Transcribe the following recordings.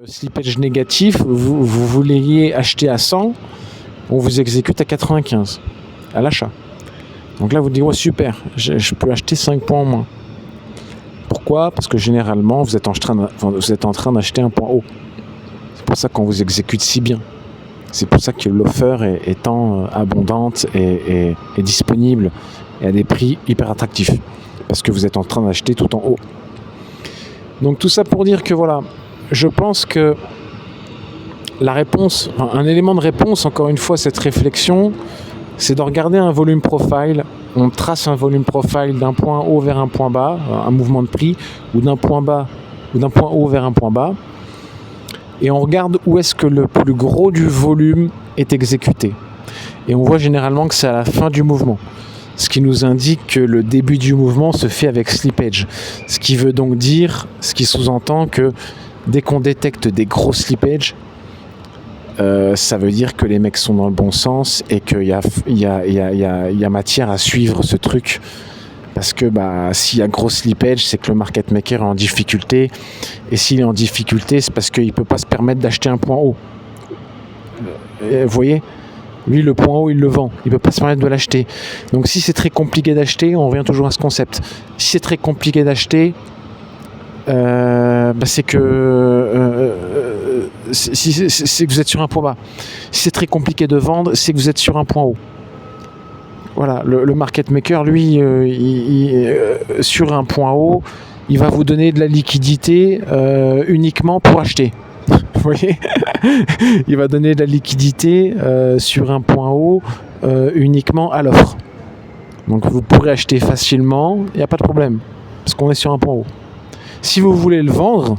Slippage négatif, vous vouliez acheter à 100, on vous exécute à 95 à l'achat. Donc là, vous dites, ouais, super, je peux acheter 5 points en moins. Pourquoi ? Parce que généralement, vous êtes en train d'acheter un point haut. C'est pour ça qu'on vous exécute si bien. C'est pour ça que l'offer est tant abondante et disponible et à des prix hyper attractifs. Parce que vous êtes en train d'acheter tout en haut. Donc tout ça pour dire que voilà, je pense que la réponse, un élément de réponse, encore une fois, cette réflexion, c'est de regarder un volume profile. On trace un volume profile d'un point haut vers un point bas, un mouvement de prix, ou d'un point bas, ou d'un point haut vers un point bas. Et on regarde où est-ce que le plus gros du volume est exécuté. Et on voit généralement que c'est à la fin du mouvement. Ce qui nous indique que le début du mouvement se fait avec slippage. Ce qui veut donc dire, ce qui sous-entend que dès qu'on détecte des gros slippages, ça veut dire que les mecs sont dans le bon sens et qu'il y a matière à suivre ce truc. Parce que s'il y a gros slippage, c'est que le market maker est en difficulté. Et s'il est en difficulté, c'est parce qu'il ne peut pas se permettre d'acheter un point haut. Vous voyez ? Lui, le point haut, il le vend. Il ne peut pas se permettre de l'acheter. Donc si c'est très compliqué d'acheter, on revient toujours à ce concept. Si c'est très compliqué d'acheter, c'est que c'est que vous êtes sur un point bas. Si c'est très compliqué de vendre, c'est que vous êtes sur un point haut. Voilà, le market maker, lui, sur un point haut, il va vous donner de la liquidité uniquement pour acheter. Vous voyez ? Il va donner de la liquidité sur un point haut uniquement à l'offre. Donc vous pourrez acheter facilement, il n'y a pas de problème, parce qu'on est sur un point haut. Si vous voulez le vendre,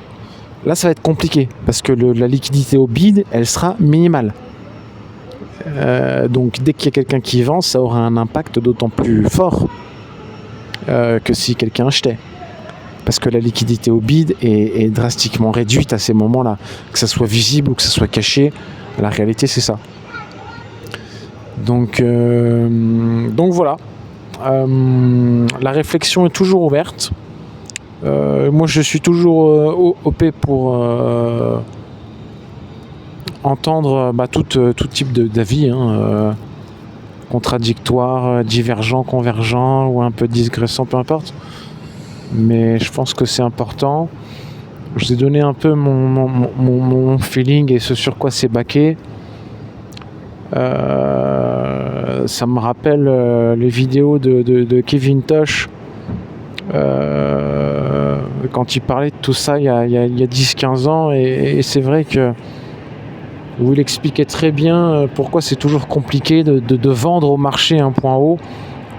là ça va être compliqué, parce que la liquidité au bid, elle sera minimale. Donc dès qu'il y a quelqu'un qui vend, ça aura un impact d'autant plus fort que si quelqu'un achetait. Parce que la liquidité au bid est drastiquement réduite à ces moments-là. Que ça soit visible ou que ça soit caché, la réalité c'est ça. Donc voilà. La réflexion est toujours ouverte. Moi je suis toujours OP pour entendre tout type d'avis, contradictoire, divergent, convergent ou un peu digressant, peu importe. Mais je pense que c'est important. Je vous ai donné un peu mon feeling et ce sur quoi c'est baqué. Ça me rappelle les vidéos de Kevin Tosh quand il parlait de tout ça il y a 10-15 ans et c'est vrai que où il expliquait très bien pourquoi c'est toujours compliqué de vendre au marché un point haut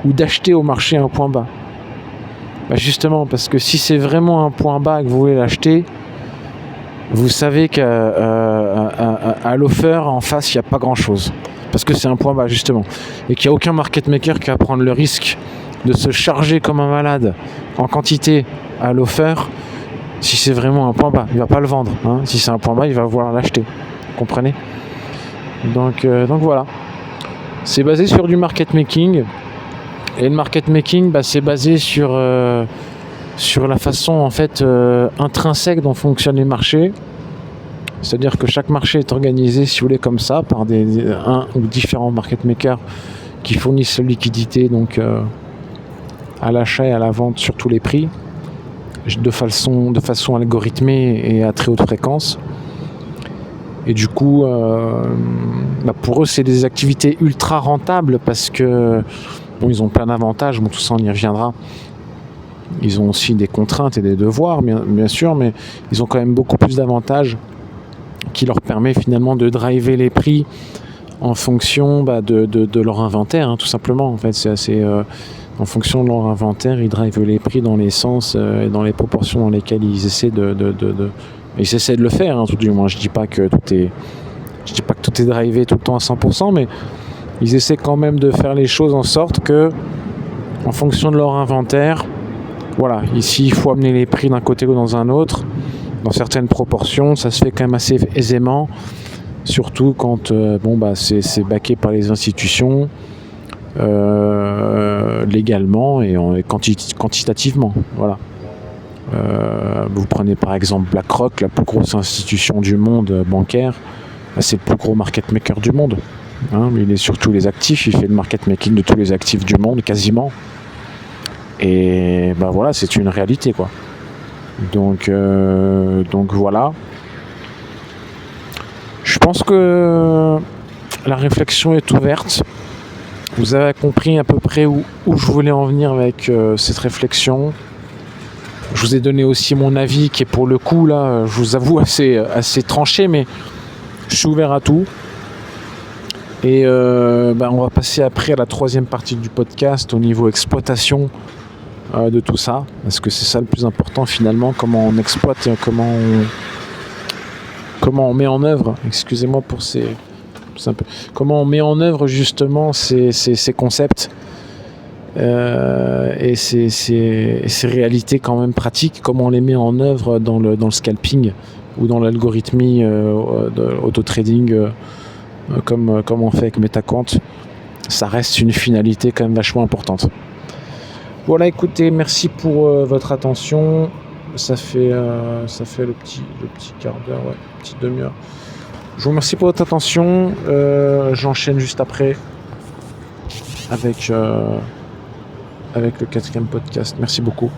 ou d'acheter au marché un point bas. Justement, parce que si c'est vraiment un point bas que vous voulez l'acheter, vous savez qu'à l'offer, en face, il n'y a pas grand-chose. Parce que c'est un point bas, justement. Et qu'il n'y a aucun market maker qui va prendre le risque de se charger comme un malade en quantité à l'offer si c'est vraiment un point bas. Il ne va pas le vendre. Si c'est un point bas, il va vouloir l'acheter. Vous comprenez ? Donc voilà. C'est basé sur du market making. Et le market making, c'est basé sur la façon en fait intrinsèque dont fonctionnent les marchés. C'est-à-dire que chaque marché est organisé, si vous voulez, comme ça, par un ou différents market makers qui fournissent la liquidité donc à l'achat et à la vente sur tous les prix, de façon algorithmée et à très haute fréquence. Et du coup, pour eux, c'est des activités ultra rentables parce que ils ont plein d'avantages, tout ça on y reviendra. Ils ont aussi des contraintes et des devoirs, bien sûr, mais ils ont quand même beaucoup plus d'avantages qui leur permet finalement de driver les prix en fonction de leur inventaire, tout simplement. En fait, c'est assez en fonction de leur inventaire, ils drivent les prix dans les sens et dans les proportions dans lesquelles ils essaient ils essaient de le faire, tout du moins. Je dis pas que tout est drivé tout le temps à 100%, mais ils essaient quand même de faire les choses en sorte que, en fonction de leur inventaire, voilà, ici il faut amener les prix d'un côté ou dans un autre, dans certaines proportions, ça se fait quand même assez aisément, surtout quand c'est backé par les institutions, légalement et quantitativement, voilà. Vous prenez par exemple BlackRock, la plus grosse institution du monde bancaire, c'est le plus gros market maker du monde. Mais il est sur tous les actifs, il fait le market making de tous les actifs du monde quasiment. Et voilà, c'est une réalité quoi. Donc voilà. Je pense que la réflexion est ouverte. Vous avez compris à peu près où je voulais en venir avec cette réflexion. Je vous ai donné aussi mon avis qui est pour le coup là, je vous avoue assez tranché, mais je suis ouvert à tout. Et on va passer après à la troisième partie du podcast au niveau exploitation de tout ça, parce que c'est ça le plus important finalement, comment on exploite et comment on met en œuvre, excusez-moi pour comment on met en œuvre justement ces concepts et ces réalités quand même pratiques, comment on les met en œuvre dans le scalping ou dans l'algorithmie auto-trading comme on fait avec MetaQuant. Ça reste une finalité quand même vachement importante. Voilà, écoutez, merci pour votre attention. Ça fait le petit quart d'heure, petite demi-heure. Je vous remercie pour votre attention. J'enchaîne juste après avec le 4e podcast. Merci beaucoup.